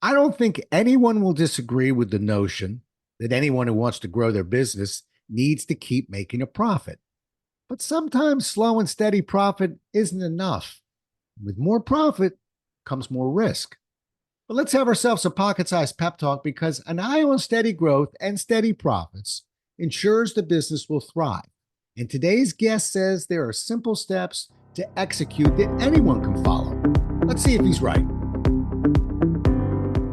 I don't think anyone will disagree with the notion that anyone who wants to grow their business needs to keep making a profit. But sometimes slow and steady profit isn't enough. With more profit comes more risk. But let's have ourselves a pocket sized pep talk because an eye on steady growth and steady profits ensures the business will thrive. And today's guest says there are simple steps to execute that anyone can follow. Let's see if he's right.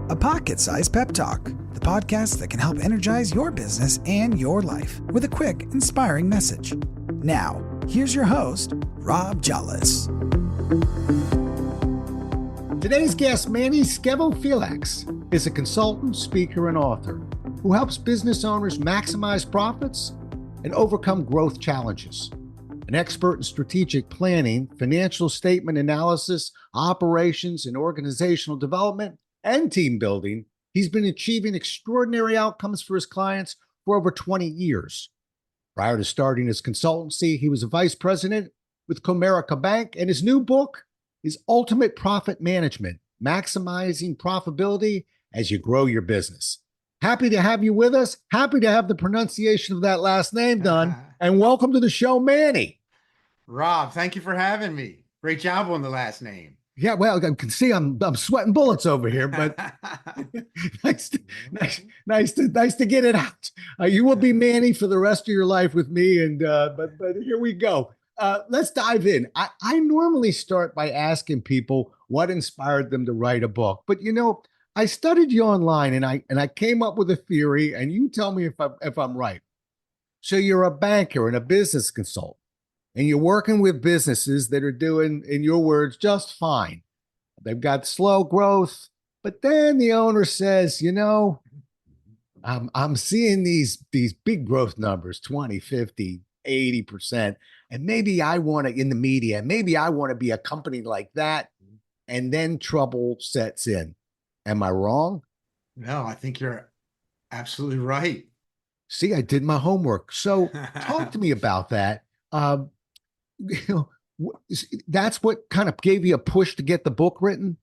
A Pocket Sized Pep Talk, the podcast that can help energize your business and your life with a quick, inspiring message. Now, here's your host, Rob Jollis. Today's guest, Manny Felix, is a consultant, speaker, and author who helps business owners maximize profits and overcome growth challenges. An expert in strategic planning, financial statement analysis, operations, and organizational development, and team building, he's been achieving extraordinary outcomes for his clients for over 20 years. Prior to starting his consultancy, he was a vice president with Comerica Bank, and his new book is Ultimate Profit Management, Maximizing Profitability as You Grow Your Business. Happy to have you with us. Happy to have the pronunciation of that last name done. And welcome to the show, Manny. Rob, thank you for having me. Great job on the last name. Yeah, well, I can see I'm sweating bullets over here, but nice to get it out. You will be Manny for the rest of your life with me, and but here we go. Let's dive in. I normally start by asking people what inspired them to write a book, but I studied you online, and I came up with a theory, and you tell me if I'm right. So you're a banker and a business consultant, and you're working with businesses that are doing, in your words, just fine. They've got slow growth, but then the owner says, I'm seeing these big growth numbers, 20, 50, 80%. And maybe I want to, in the media, maybe I want to be a company like that. And then trouble sets in. Am I wrong? No, I think you're absolutely right. See, I did my homework. So talk to me about that. That's what kind of gave you a push to get the book written?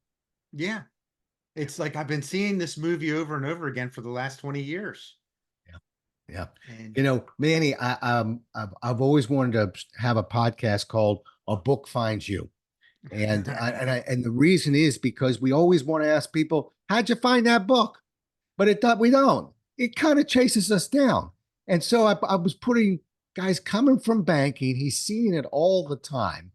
Yeah. It's like I've been seeing this movie over and over again for the last 20 years. Yeah. And Manny, I've always wanted to have a podcast called A Book Finds You. And and the reason is because we always want to ask people, how'd you find that book? But we don't. It kind of chases us down. And so I was putting guys coming from banking, he's seeing it all the time,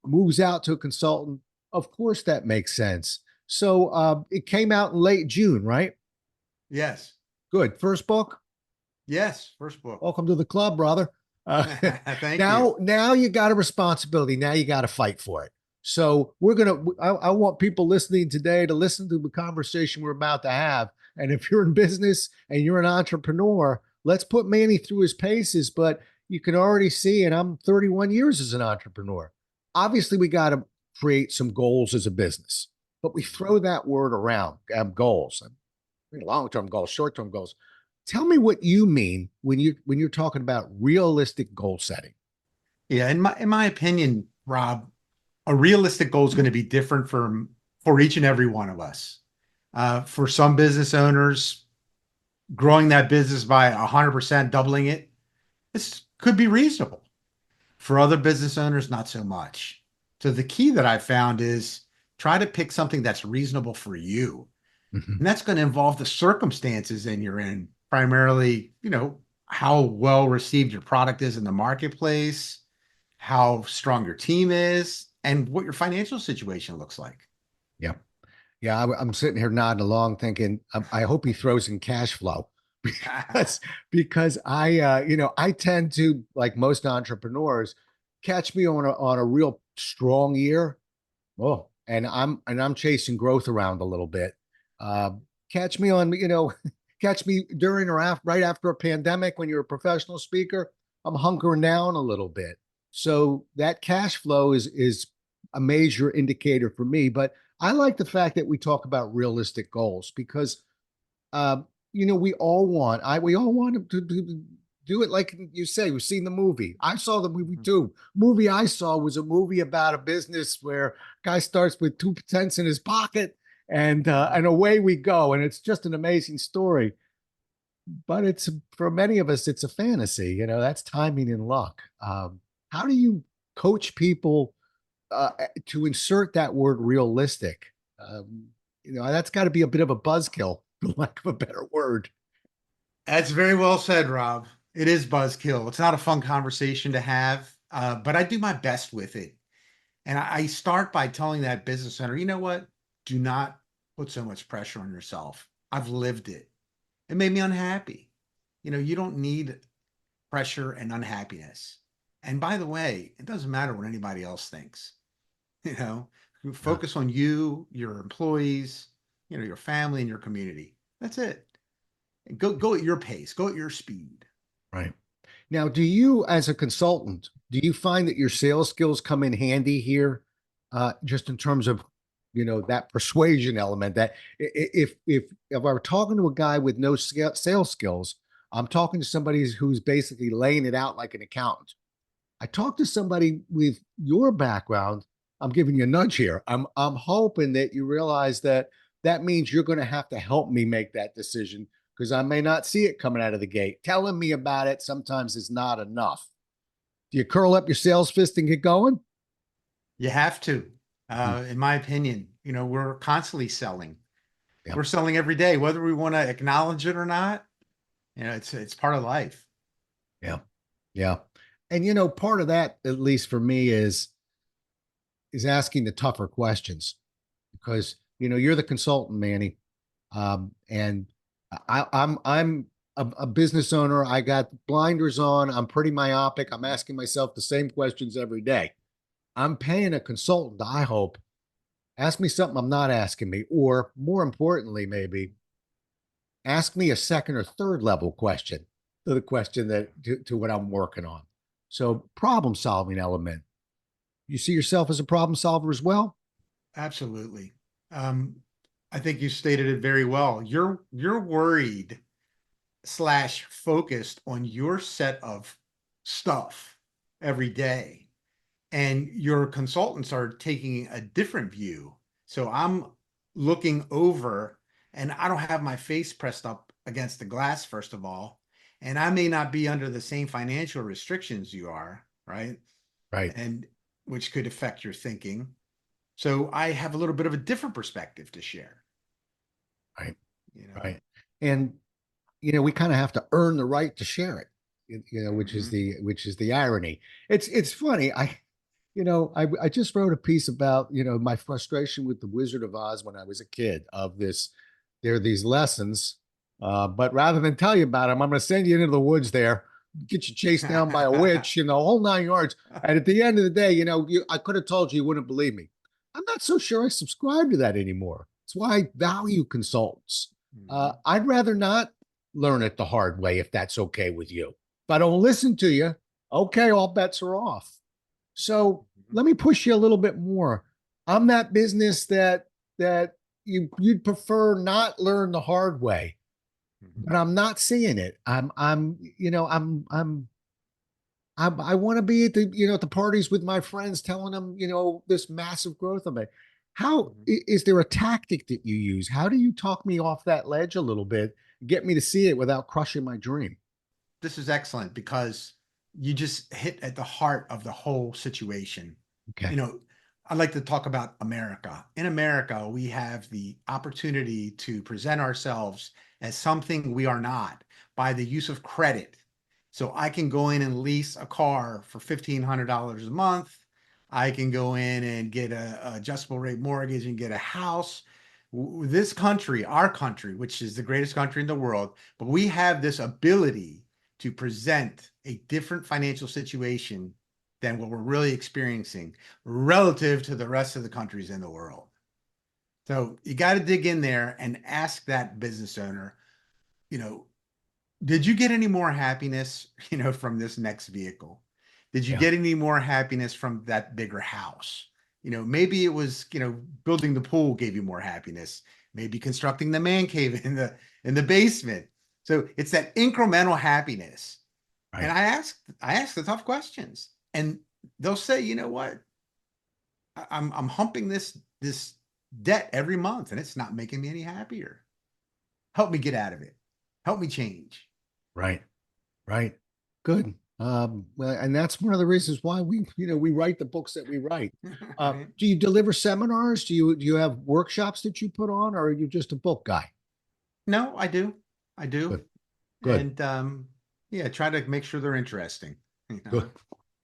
moves out to a consultant. Of course, that makes sense. So it came out in late June, right? Yes. Good. First book? Yes. First book. Welcome to the club, brother. Thank you. Now you got a responsibility. Now you got to fight for it. So I want people listening today to listen to the conversation we're about to have. And if you're in business and you're an entrepreneur, let's put Manny through his paces. But you can already see, and I'm 31 years as an entrepreneur. Obviously, we got to create some goals as a business, but we throw that word around, goals, long-term goals, short-term goals. Tell me what you mean when you're talking about realistic goal setting. Yeah, in my opinion, Rob, a realistic goal is going to be different for each and every one of us. For some business owners, growing that business by 100%, doubling it, this could be reasonable. For other business owners, not so much. So the key that I found is try to pick something that's reasonable for you. Mm-hmm. And that's going to involve the circumstances that you're in. Primarily, how well received your product is in the marketplace, how strong your team is, and what your financial situation looks like. Yeah. Yeah. I'm sitting here nodding along thinking, I hope he throws in cash flow because I tend to, like most entrepreneurs, catch me on a real strong year. Oh, and I'm chasing growth around a little bit. Catch me on, catch me during or right after a pandemic when you're a professional speaker, I'm hunkering down a little bit. So that cash flow is a major indicator for me. But I like the fact that we talk about realistic goals because, we all want to do it like you say. We've seen the movie. I saw the movie too. Movie I saw was a movie about a business where guy starts with 2 cents in his pocket and away we go. And it's just an amazing story. But it's for many of us, it's a fantasy. That's timing and luck. How do you coach people to insert that word realistic? That's got to be a bit of a buzzkill, for lack of a better word. That's very well said, Rob. It is buzzkill. It's not a fun conversation to have, but I do my best with it. And I start by telling that business owner, you know what? Do not put so much pressure on yourself. I've lived it. It made me unhappy. You don't need pressure and unhappiness. And by the way, it doesn't matter what anybody else thinks. You Yeah, focus on you, your employees, your family and your community. That's it. And go at your pace, go at your speed. right. Now, do you, as a consultant, do you find that your sales skills come in handy here, just in terms of, that persuasion element? That if I'm talking to a guy with no sales skills, I'm talking to somebody who's basically laying it out like an accountant. I talk to somebody with your background. I'm giving you a nudge here. I'm hoping that you realize that that means you're going to have to help me make that decision, because I may not see it coming out of the gate. Telling me about it sometimes is not enough. Do you curl up your sales fist and get going? You have to, Mm, in my opinion. We're constantly selling. yeah, We're selling every day, whether we want to acknowledge it or not. It's part of life. yeah, yeah. And part of that, at least for me, is asking the tougher questions, because you're the consultant, Manny, and I'm a business owner. I got blinders on. I'm pretty myopic. I'm asking myself the same questions every day. I'm paying a consultant, I hope, ask me something I'm not asking me, or more importantly, maybe ask me a second or third level question to the question to what I'm working on. So, problem solving element. You see yourself as a problem solver as well? Absolutely. Um, I think you stated it very well. You're worried slash focused on your set of stuff every day. And your consultants are taking a different view. So I'm looking over and I don't have my face pressed up against the glass, first of all. And I may not be under the same financial restrictions you are, right? Right, And which could affect your thinking. So I have a little bit of a different perspective to share, right, you know. right. And we kind of have to earn the right to share it, which is Mhm. the irony. It's funny. I just wrote a piece about, my frustration with the Wizard of Oz when I was a kid. Of this, there are these lessons, but rather than tell you about them, I'm going to send you into the woods there, get you chased down by a witch, the whole 9 yards. And at the end of the day, I could have told you, you wouldn't believe me. I'm not so sure I subscribe to that anymore. It's why I value consultants. Mhm. I'd rather not learn it the hard way, if that's okay with you. If I don't listen to you, okay, all bets are off. So let me push you a little bit more. I'm that business that you'd prefer not learn the hard way, Mhm. but I'm not seeing it. I want to be at the parties with my friends, telling them this massive growth of it. How Mhm. is there a tactic that you use? How do you talk me off that ledge a little bit, get me to see it without crushing my dream? This is excellent because you just hit at the heart of the whole situation. Okay. You know, I like to talk about America. In America, we have the opportunity to present ourselves as something we are not by the use of credit. So I can go in and lease a car for $1,500 a month. I can go in and get a adjustable rate mortgage and get a house. This country, our country, which is the greatest country in the world, but we have this ability to present a different financial situation than what we're really experiencing relative to the rest of the countries in the world. So you got to dig in there and ask that business owner, you know, did you get any more happiness, from this next vehicle? Did you Yeah. get any more happiness from that bigger house? Maybe it was, building the pool gave you more happiness. Maybe constructing the man cave in the basement. So it's that incremental happiness. And Right. I ask the tough questions, and they'll say, you know what? I'm humping this debt every month and it's not making me any happier. Help me get out of it. Help me change. Right. Right. Good. Well, and that's one of the reasons why we write the books that we write. Right? Do you deliver seminars? Do you have workshops that you put on, or are you just a book guy? No, I do. I do. Good. Good. And yeah, try to make sure they're interesting. You Good.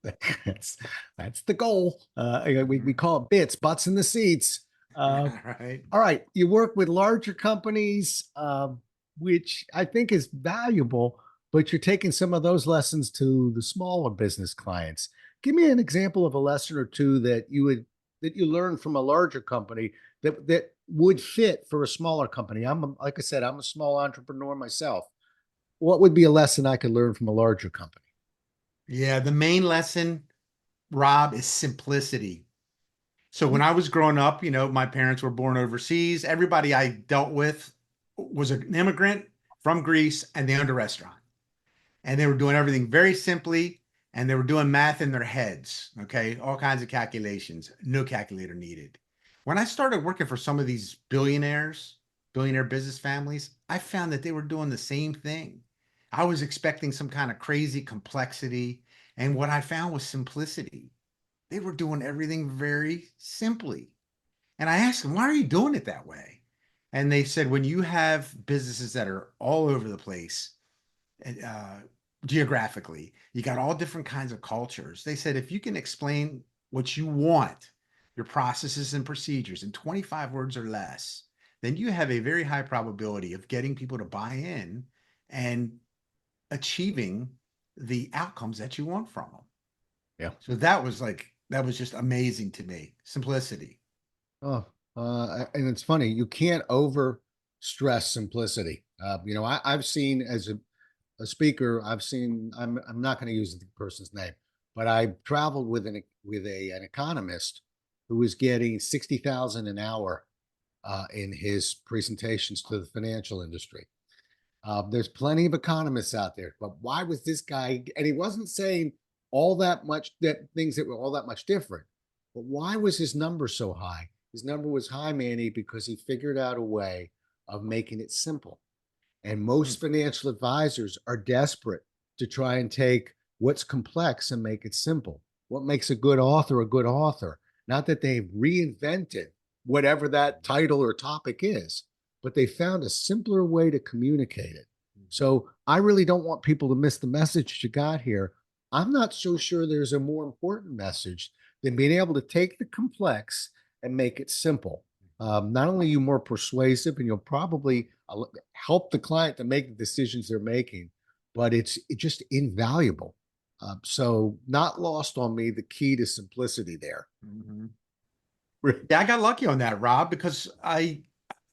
know? That's that's the goal. We Mhm. call it butts in the seats. Uh, Right. all right. You work with larger companies, which I think is valuable, but you're taking some of those lessons to the smaller business clients. Give me an example of a lesson or two that you learned from a larger company that would fit for a smaller company. Like I said, I'm a small entrepreneur myself. What would be a lesson I could learn from a larger company? Yeah, the main lesson, Rob, is simplicity. So when I was growing up, my parents were born overseas. Everybody I dealt with was an immigrant from Greece and they owned a restaurant. And they were doing everything very simply and they were doing math in their heads. Okay. All kinds of calculations, no calculator needed. When I started working for some of these billionaire business families, I found that they were doing the same thing. I was expecting some kind of crazy complexity. And what I found was simplicity. They were doing everything very simply. And I asked them, why are you doing it that way? And they said, when you have businesses that are all over the place, uh, geographically, you got all different kinds of cultures. They said, if you can explain what you want, your processes and procedures in 25 words or less, then you have a very high probability of getting people to buy in and achieving the outcomes that you want from them. Yeah. So that was just amazing to me. Simplicity. Oh, and it's funny, you can't over stress simplicity. I've seen as a speaker, I'm not going to use the person's name, but I traveled with an economist who was getting 60,000 an hour in his presentations to the financial industry. There's plenty of economists out there, but why was this guy? And he wasn't saying all that much that things that were all that much different. But why was his number so high? His number was high, Manny, because he figured out a way of making it simple. And Hmm. most financial advisors are desperate to try and take what's complex and make it simple. What makes a good author? Not that they've reinvented whatever that title or topic is, but they found a simpler way to communicate it. So I really don't want people to miss the message you got here. I'm not so sure there's a more important message than being able to take the complex and make it simple. Not only are you more persuasive and you'll probably help the client to make the decisions they're making, but it's just invaluable. So not lost on me the key to simplicity there. Mhm. Yeah, I got lucky on that, Rob, because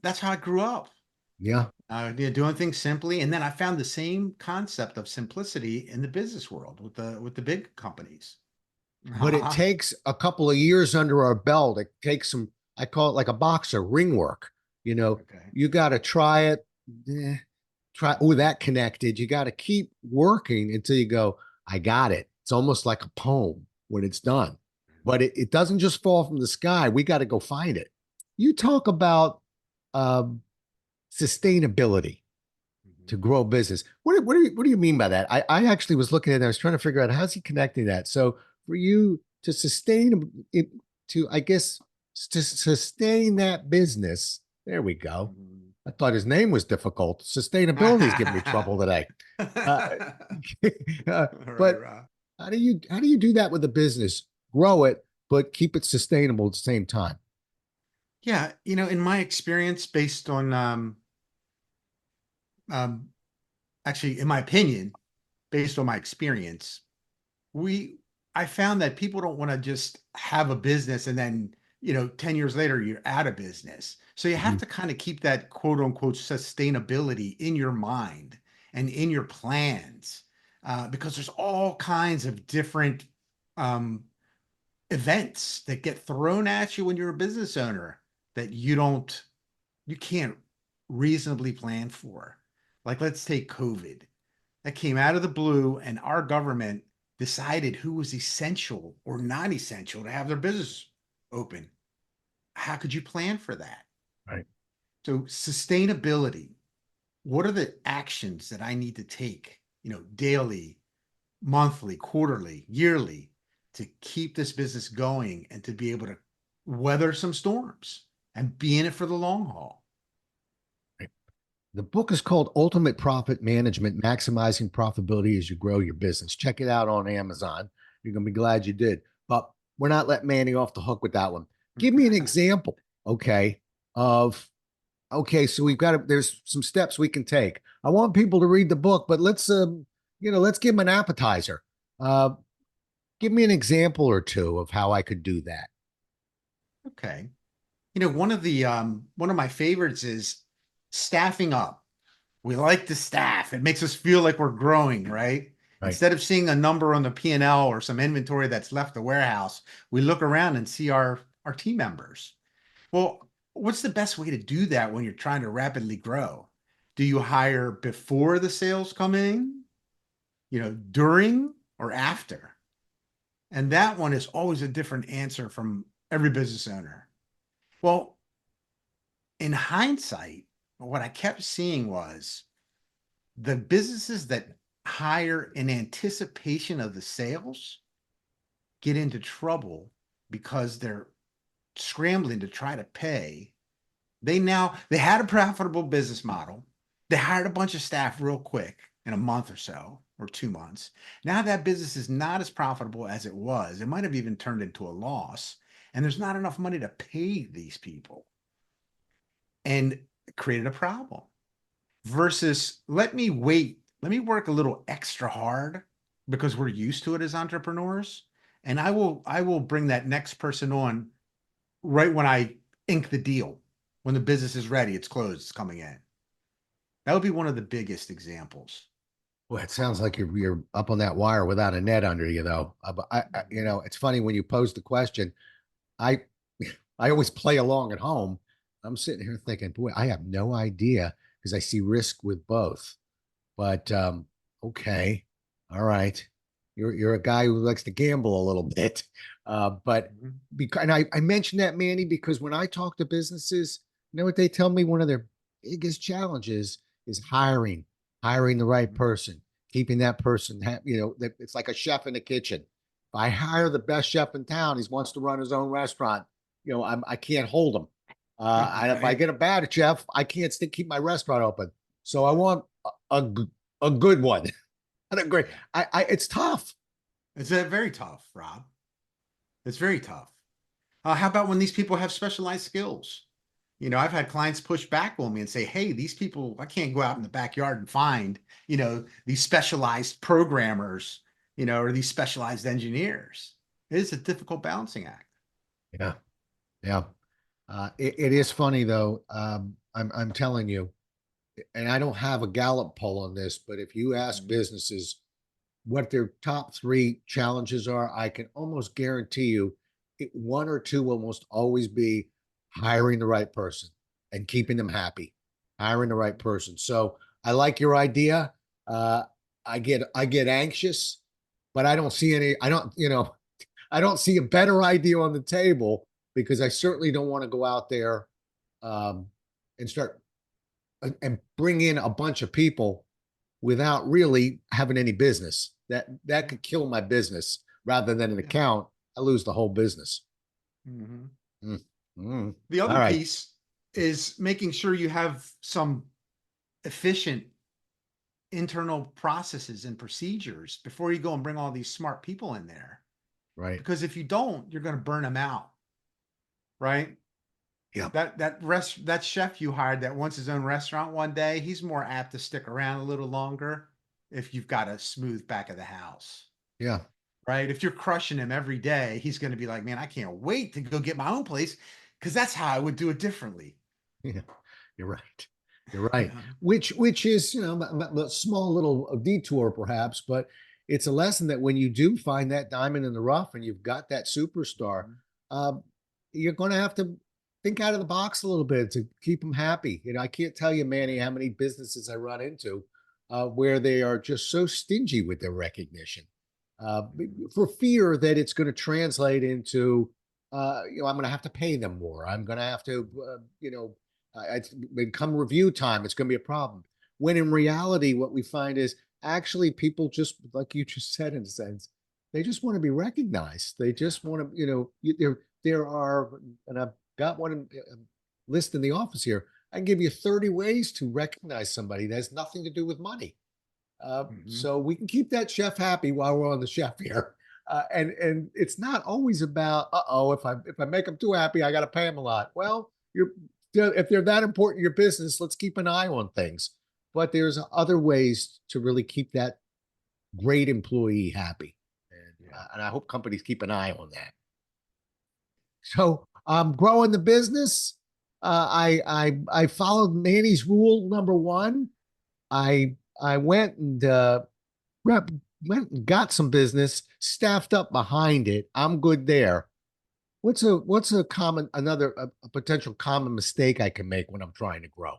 that's how I grew up. Yeah, Doing things simply, and then I found the same concept of simplicity in the business world with the big companies. but it takes a couple of years under our belt. It takes some, I call it like a boxer, ring work. You know, Okay. you got to try it, that connected. You got to keep working until you go, I got it. It's almost like a poem when it's done, but it doesn't just fall from the sky. We got to go find it. You talk about um, sustainability to Mhm. grow business. What do you mean by that? I actually was looking at it. I was trying to figure out how's he connecting that. So for you to sustain it, to I guess to sustain that business, there we go. Mhm. I thought his name was difficult. Sustainability is giving me trouble today. Uh, uh, All right, but Rob. how do you do that with a business? Grow it, but keep it sustainable at the same time. Yeah, in my experience, based on um, actually, in my opinion, based on my experience, we I found that people don't want to just have a business and then, 10 years later you're out of business. So you have Mhm. to kind of keep that quote unquote sustainability in your mind and in your plans, because there's all kinds of different um, events that get thrown at you when you're a business owner that you can't reasonably plan for. Like, let's take COVID that came out of the blue, and our government decided who was essential or not essential to have their business open. how could you plan for that? Right. So sustainability, what are the actions that I need to take, daily, monthly, quarterly, yearly to keep this business going and to be able to weather some storms and be in it for the long haul? Right. The book is called Ultimate Profit Management, Maximizing Profitability as You Grow Your Business. Check it out on Amazon. You're going to be glad you did. But we're not letting Manny off the hook with that one. Give me an example, okay, of, okay, so there's some steps we can take. I want people to read the book, but let's give them an appetizer. Uh, Give me an example or two of how I could do that. Okay. One of my favorites is staffing up. We like to staff. It makes us feel like we're growing, right? Right. Instead of seeing a number on the P&L or some inventory that's left the warehouse, we look around and see our team members. Well, what's the best way to do that when you're trying to rapidly grow? Do you hire before the sales come in, during or after? And that one is always a different answer from every business owner. Well, in hindsight, what I kept seeing was the businesses that hire in anticipation of the sales get into trouble because they're scrambling to try to pay. They had a profitable business model. They hired a bunch of staff real quick in a month or so, or 2 months. Now that business is not as profitable as it was. It might have even turned into a loss, and there's not enough money to pay these people, and it created a problem. Versus, let me wait, let me work a little extra hard because we're used to it as entrepreneurs, and I will bring that next person on right when I ink the deal. When the business is ready, it's closed, it's coming in. That would be one of the biggest examples. Well, it sounds like you're up on that wire without a net under you, though. It's funny when you pose the question. I I always play along at home. I'm sitting here thinking, boy, I have no idea because I see risk with both. But okay, all right. You're a guy who likes to gamble a little bit. But Mhm. because and I mentioned that, Manny, because when I talk to businesses, you know what they tell me one of their biggest challenges is hiring the right person, keeping that person happy. It's like a chef in the kitchen. If I hire the best chef in town, he wants to run his own restaurant. I can't hold him. If I Right. get a bad chef, I can't keep my restaurant open. So I want a, a good one. Not a great. Yeah. It's tough. It's very tough, Rob. It's very tough. How about when these people have specialized skills? I've had clients push back on me and say, hey, these people, I can't go out in the backyard and find, these specialized programmers, or these specialized engineers. It is a difficult balancing act. Yeah, yeah. It is funny though. I'm telling you, and I don't have a Gallup poll on this, but if you ask Mhm. businesses what their top three challenges are, I can almost guarantee you one or two will almost always be hiring the right person and keeping them happy, hiring the right person. So I like your idea. Uh, I get anxious, but I don't see a better idea on the table because I certainly don't want to go out there um, and start and bring in a bunch of people without really having any business. That Yeah. could kill my business rather than an Yeah. account. I lose the whole business. Mhm. Mm, mm. The All other right. piece is making sure you have some efficient internal processes and procedures before you go and bring all these smart people in there. Right. Because if you don't, you're going to burn them out, right? Yeah. That chef you hired that wants his own restaurant one day, he's more apt to stick around a little longer if you've got a smooth back of the house, Yeah. right? If you're crushing him every day, he's going to be like, man, I can't wait to go get my own place because that's how I would do it differently. Yeah. You're right. You're right. Yeah. Which is, a small little detour perhaps, but it's a lesson that when you do find that diamond in the rough and you've got that superstar, Mhm. um, you're going to have to think out of the box a little bit to keep them happy. I can't tell you, Manny, how many businesses I run into where they are just so stingy with their recognition uh, Mhm. for fear that it's going to translate into I'm going to have to pay them more. I'm going to have to, it's come review time. It's going to be a problem. When in reality, what we find is actually people just, like you just said, in a sense, they just want to be recognized. They just want to, there are, and I've got one list in the office here. I can give you 30 ways to recognize somebody that has nothing to do with money. So we can keep that chef happy while we're on the chef here. And it's not always about, if I make them too happy, I got to pay them a lot. Well, if they're that important in your business, let's keep an eye on things. But there's other ways to really keep that great employee happy, and I hope companies keep an eye on that. So growing the business. I followed Manny's rule number one. I went and went and got some business, staffed up behind it. I'm good there. What's a potential common mistake I can make when I'm trying to grow?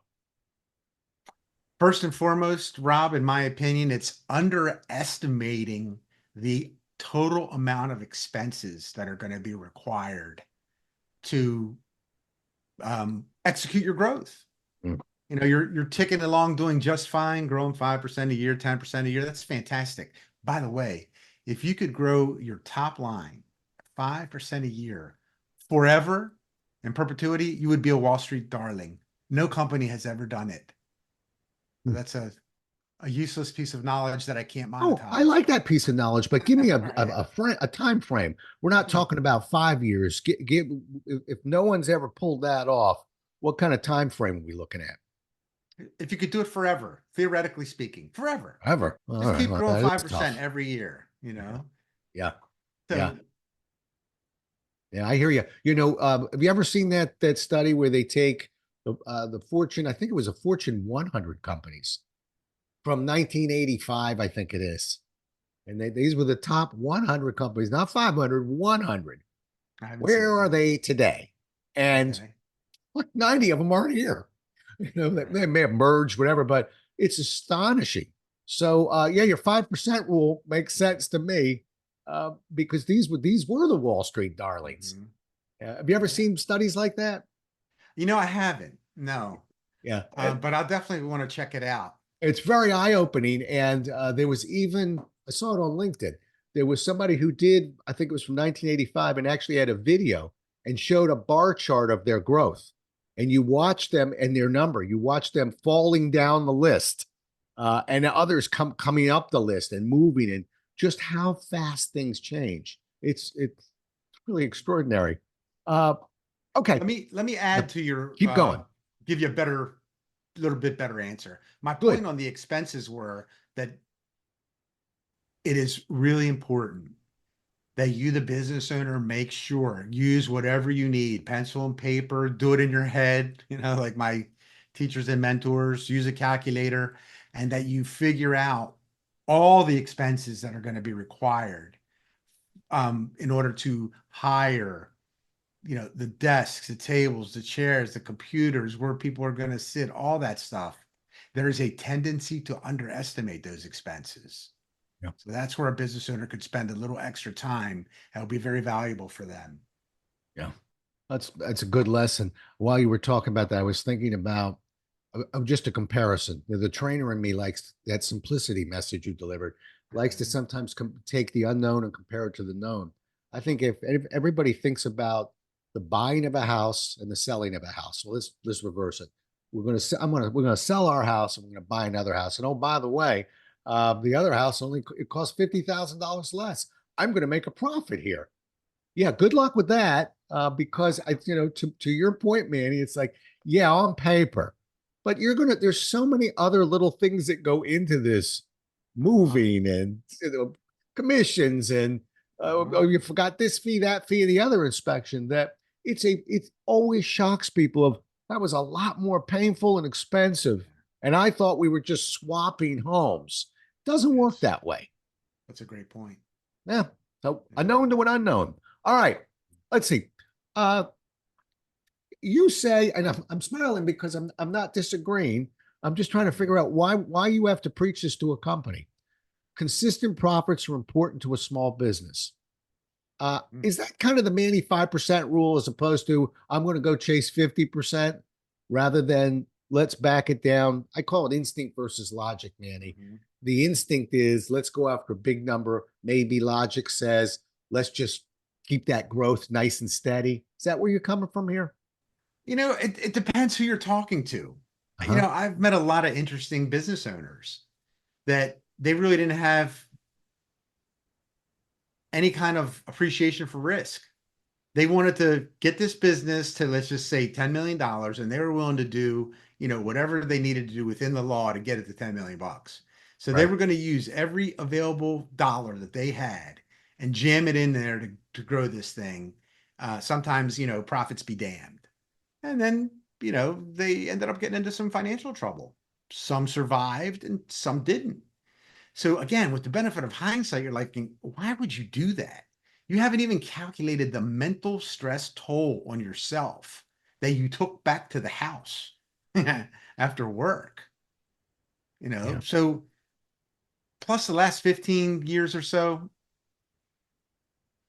First and foremost, Rob, in my opinion, it's underestimating the total amount of expenses that are going to be required to execute your growth. Mm. You're ticking along doing just fine, growing 5% a year, 10% a year. That's fantastic. By the way, if you could grow your top line 5% a year forever in perpetuity, you would be a Wall Street darling. No company has ever done it. So that's a useless piece of knowledge that I can't monetize. Oh, I like that piece of knowledge, but give me a time frame. We're not talking about 5 years. If no one's ever pulled that off, what kind of time frame are we looking at? If you could do it forever, theoretically speaking, forever. Ever. Just keep growing 5% every year, Yeah. So, yeah. Yeah, I hear you. Have you ever seen that study where they take the Fortune, I think it was a Fortune 100 companies from 1985, I think it is. And these were the top 100 companies, not 500, 100. Where are they today? And 90 of them aren't here. They may have merged, whatever, but it's astonishing. So, your 5% rule makes sense to me because these were the Wall Street darlings. Have you ever seen studies like that? I haven't. No. Yeah. But I'll definitely want to check it out. It's very eye-opening. And there was I saw it on LinkedIn. There was somebody who did, I think it was from 1985, and actually had a video and showed a bar chart of their growth. And you watch them and their number. You watch them falling down the list, and others coming up the list and moving, and just how fast things change. It's really extraordinary. Okay. Let me add to your keep going. Give you a little bit better answer. My point on the expenses were that it is really important that you, the business owner, make sure use whatever you need, pencil and paper, do it in your head, like my teachers and mentors, use a calculator, and that you figure out all the expenses that are going to be required in order to hire, the desks, the tables, the chairs, the computers, where people are going to sit, all that stuff. There is a tendency to underestimate those expenses. Yeah. So that's where a business owner could spend a little extra time. That would be very valuable for them. Yeah, that's a good lesson. While you were talking about that, I was thinking about just a comparison. The trainer in me likes that simplicity message you delivered, likes to sometimes take the unknown and compare it to the known. I think if everybody thinks about the buying of a house and the selling of a house, well, let's reverse it. We're going to sell our house and we're going to buy another house. And oh, by the way, the other house it costs $50,000 less. I'm going to make a profit here. Yeah, good luck with that. Because to your point, Manny, it's like, yeah, on paper, but there's so many other little things that go into this moving and commissions and you forgot this fee, that fee, the other inspection, that it always shocks people of that was a lot more painful and expensive. And I thought we were just swapping homes. Doesn't work that way. That's a great point. Yeah. So unknown to an unknown. All right. Let's see. You say, and I'm smiling because I'm not disagreeing. I'm just trying to figure out why you have to preach this to a company. Consistent profits are important to a small business. Is that kind of the Manny 5% rule as opposed to I'm going to go chase 50% rather than let's back it down? I call it instinct versus logic, Manny. The instinct is let's go after a big number. Maybe logic says let's just keep that growth nice and steady. Is that where you're coming from here? It depends who you're talking to. Uh-huh. I've met a lot of interesting business owners that they really didn't have any kind of appreciation for risk. They wanted to get this business to, let's just say, $10 million, and they were willing to do, whatever they needed to do within the law to get it to 10 million bucks. So they Right. were going to use every available dollar that they had and jam it in there to grow this thing. Sometimes, profits be damned. And then, they ended up getting into some financial trouble. Some survived and some didn't. So again, with the benefit of hindsight, you're like, why would you do that? You haven't even calculated the mental stress toll on yourself that you took back to the house after work. Yeah. So plus the last 15 years or so,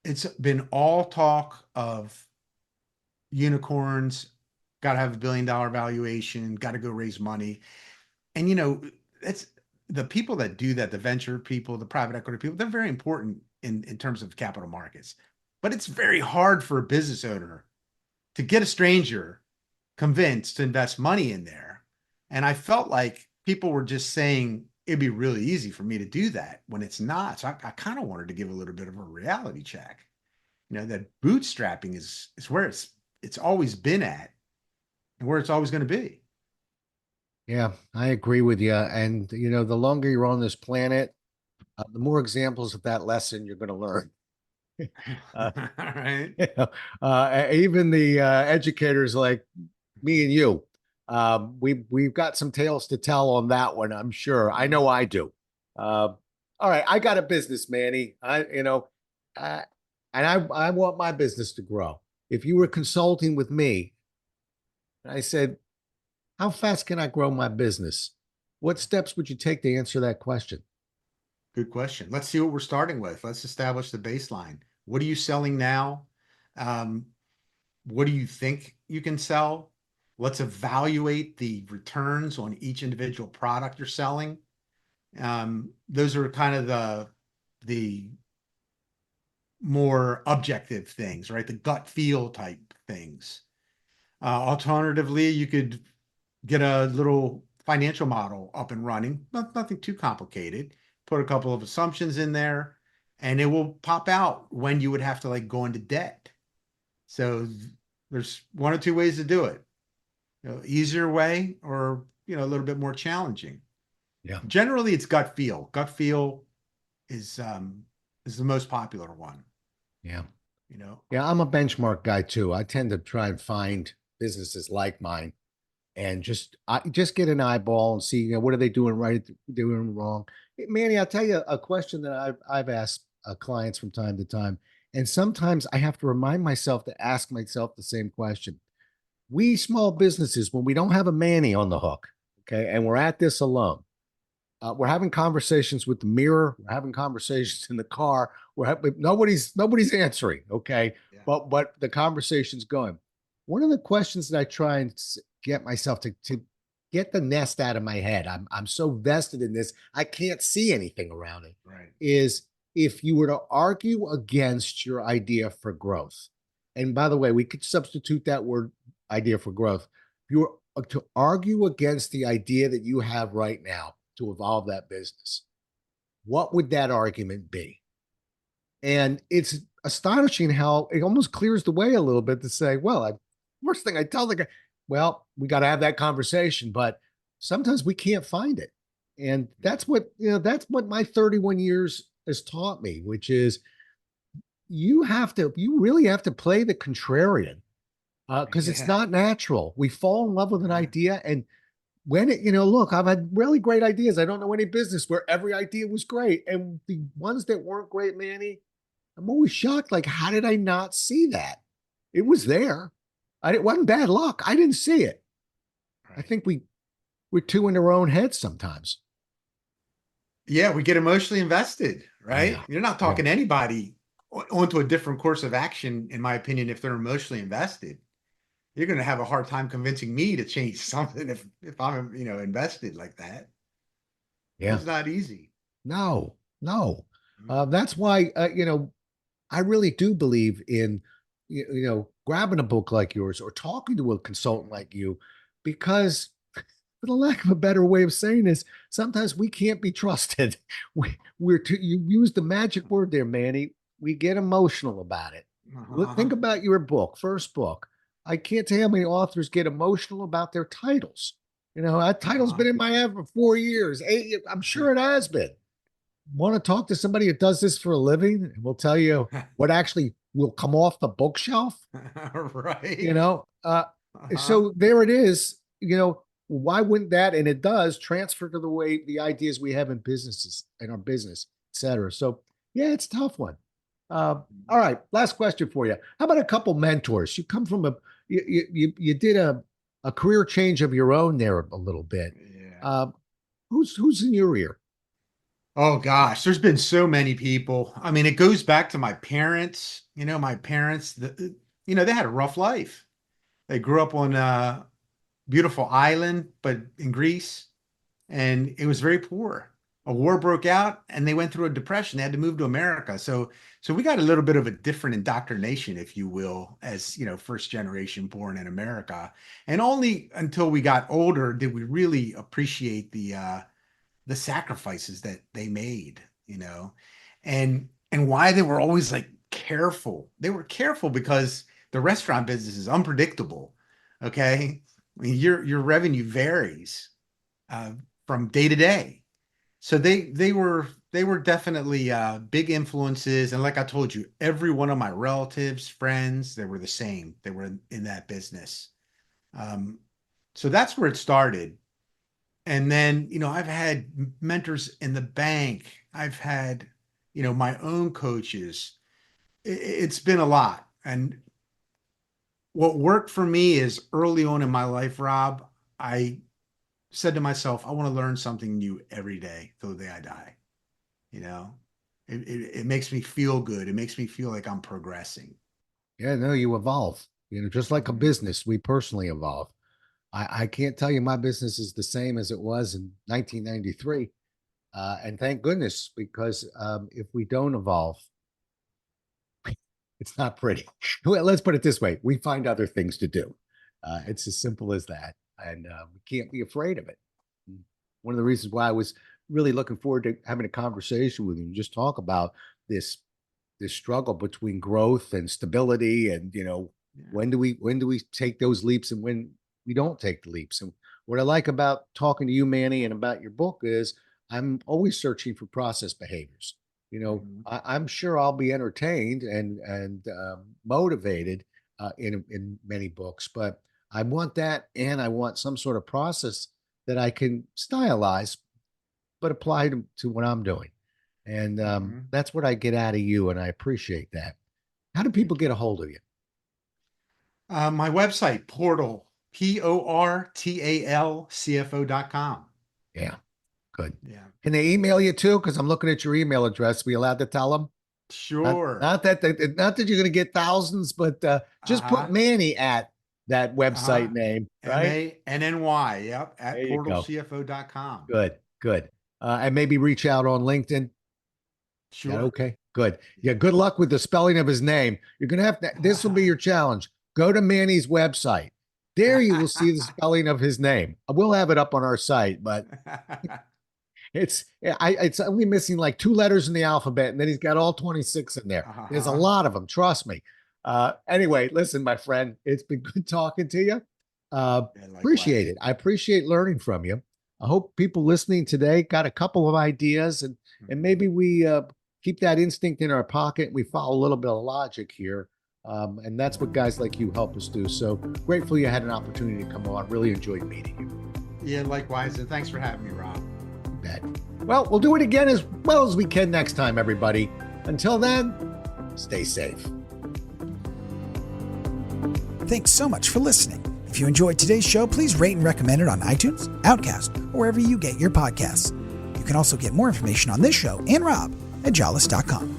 it's been all talk of unicorns, got to have $1 billion valuation, got to go raise money. And, that's the people that do that, the venture people, the private equity people, they're very important in terms of capital markets. But it's very hard for a business owner to get a stranger convinced to invest money in there. And I felt like people were just saying it'd be really easy for me to do that when it's not. So I kind of wanted to give a little bit of a reality check. That bootstrapping is where it's always been at and where it's always going to be. Yeah, I agree with you. And, the longer you're on this planet, the more examples of that lesson you're going to learn. Uh, All right. Even the educators like me and you, we've got some tales to tell on that one, I'm sure. I know I do. All right, I got a business, Manny. Uh, and I want my business to grow. If you were consulting with me, and I said, how fast can I grow my business? What steps would you take to answer that question? Good question. Let's see what we're starting with. Let's establish the baseline. What are you selling now? Um, what do you think you can sell? Let's evaluate the returns on each individual product you're selling. Those are kind of the more objective things, right? The gut feel type things. Alternatively, you could get a little financial model up and running, nothing too complicated. Put a couple of assumptions in there, and it will pop out when you would have to go into debt. So there's one or two ways to do it. Easier way or a little bit more challenging. Yeah. Generally, it's gut feel. Gut feel is the most popular one. Yeah. You know. Yeah, I'm a benchmark guy too. I tend to try and find businesses like mine and just get an eyeball and see, what are they doing right, doing wrong. Hey, Manny, I'll tell you a question that I've asked clients from time to time, and sometimes I have to remind myself to ask myself the same question. We small businesses, when we don't have a Manny on the hook, okay, and we're at this alone, we're having conversations with the mirror. We're having conversations in the car. Nobody's answering. Okay, Yeah. but the conversation's going. One of the questions that I try and get myself to get the nest out of my head. I'm so vested in this. I can't see anything around it. Right. Is if you were to argue against your idea for growth, and by the way, we could substitute that word idea for growth. If you were to argue against the idea that you have right now to evolve that business, what would that argument be? And it's astonishing how it almost clears the way a little bit to say, well, first thing I tell the guy, well, we got to have that conversation, but sometimes we can't find it. And that's what my 31 years has taught me, which is you really have to play the contrarian because it's Yeah. not natural. We fall in love with an idea, and when look, I've had really great ideas. I don't know any business where every idea was great, and the ones that weren't great, Manny, I'm always shocked. Like, how did I not see that? It was there. It wasn't bad luck. I didn't see it. I Right. think we're too in our own heads sometimes. Yeah, we get emotionally invested, right? Yeah, You're not yeah, talking to anybody onto a different course of action, in my opinion, if they're emotionally invested. You're going to have a hard time convincing me to change something if I'm, invested like that. Yeah. It's not easy. No, no. Mhm. That's why, I really do believe in, grabbing a book like yours or talking to a consultant like you, because for the lack of a better way of saying this, sometimes we can't be trusted. You use the magic word there, Manny. We get emotional about it. Uh-huh. Think about your book, first book. I can't tell you how many authors get emotional about their titles. That title's Uh-huh. been in my head for 4 years. I'm sure it has been. Want to talk to somebody who does this for a living and will tell you what actually will come off the bookshelf? you Right. know uh Uh-huh. so there it is. Why wouldn't that, and it does, transfer to the way the ideas we have in businesses, in our business, etc. So yeah, it's a tough one. All right, last question for you. How about a couple mentors? You come from you did a career change of your own there a little bit. Yeah. uh, who's in your ear? Oh gosh, there's been so many people. I mean, it goes back to my parents. My parents, they had a rough life. They grew up on a beautiful island, but in Greece, and it was very poor. A war broke out, and they went through a depression. They had to move to America. So we got a little bit of a different indoctrination, if you will, as first generation born in America. And only until we got older did we really appreciate the sacrifices that they made, and why they were always like careful. They were careful because the restaurant business is unpredictable. Okay. I mean, your revenue varies uh, from day to day. So they were definitely big influences. And like I told you, every one of my relatives, friends, they were the same. They were in that business. Um, so that's where it started. And then, I've had mentors in the bank. I've had, my own coaches. It's been a lot. And what worked for me is early on in my life, Rob, I said to myself, I want to learn something new every day till the day I die. You know, it makes me feel good. It makes me feel like I'm progressing. Yeah, no, you evolve. Just like a Mhm. business, we personally evolve. I can't tell you my business is the same as it was in 1993. And thank goodness, because if we don't evolve, it's not pretty. Well, let's put it this way: we find other things to do. It's as simple as that. And we can't be afraid of it. One of the reasons why I was really looking forward to having a conversation with you and just talk about this this struggle between growth and stability, and Yeah. when do we take those leaps and when we don't take the leaps. And what I like about talking to you, Manny, and about your book is I'm always searching for process behaviors. Mhm. I'm sure I'll be entertained and motivated in many books, but I want that, and I want some sort of process that I can stylize but apply to what I'm doing. And Mhm. that's what I get out of you, and I appreciate that. How do people Thank get you. a hold of you? My website, portal, portalcfo.com. Yeah, good. Yeah. Can they email you too? Because I'm looking at your email address. Be allowed to tell them? Not, Sure. not that not that you're going to get thousands, but just put Uh-huh. Manny at that Uh-huh. website name, right? Manny. Yep. There At you go. portalcfo.com. Good, good. And maybe reach out on LinkedIn. That Sure. okay? Good. Yeah, Yeah. good luck with the spelling of his name. You're gonna have to, this will be your challenge. Go to Manny's website. There you will see the spelling of his name. We'll have it up on our site, but it's only missing like two letters in the alphabet, and then he's got all 26 in there. There's a Uh-huh. lot of them, trust me. Anyway, listen, my friend, it's been good talking to you. Yeah, Appreciate likewise. it. I appreciate learning from you. I hope people listening today got a couple of ideas, and Mhm. maybe we keep that instinct in our pocket and we follow a little bit of logic here. And that's what guys like you help us do. So grateful you had an opportunity to come on. Really enjoyed meeting you. Yeah, likewise. And thanks for having me, Rob. You bet. Well, we'll do it again as well as we can next time, everybody. Until then, stay safe. Thanks so much for listening. If you enjoyed today's show, please rate and recommend it on iTunes, Outcast, or wherever you get your podcasts. You can also get more information on this show and Rob at jollis.com.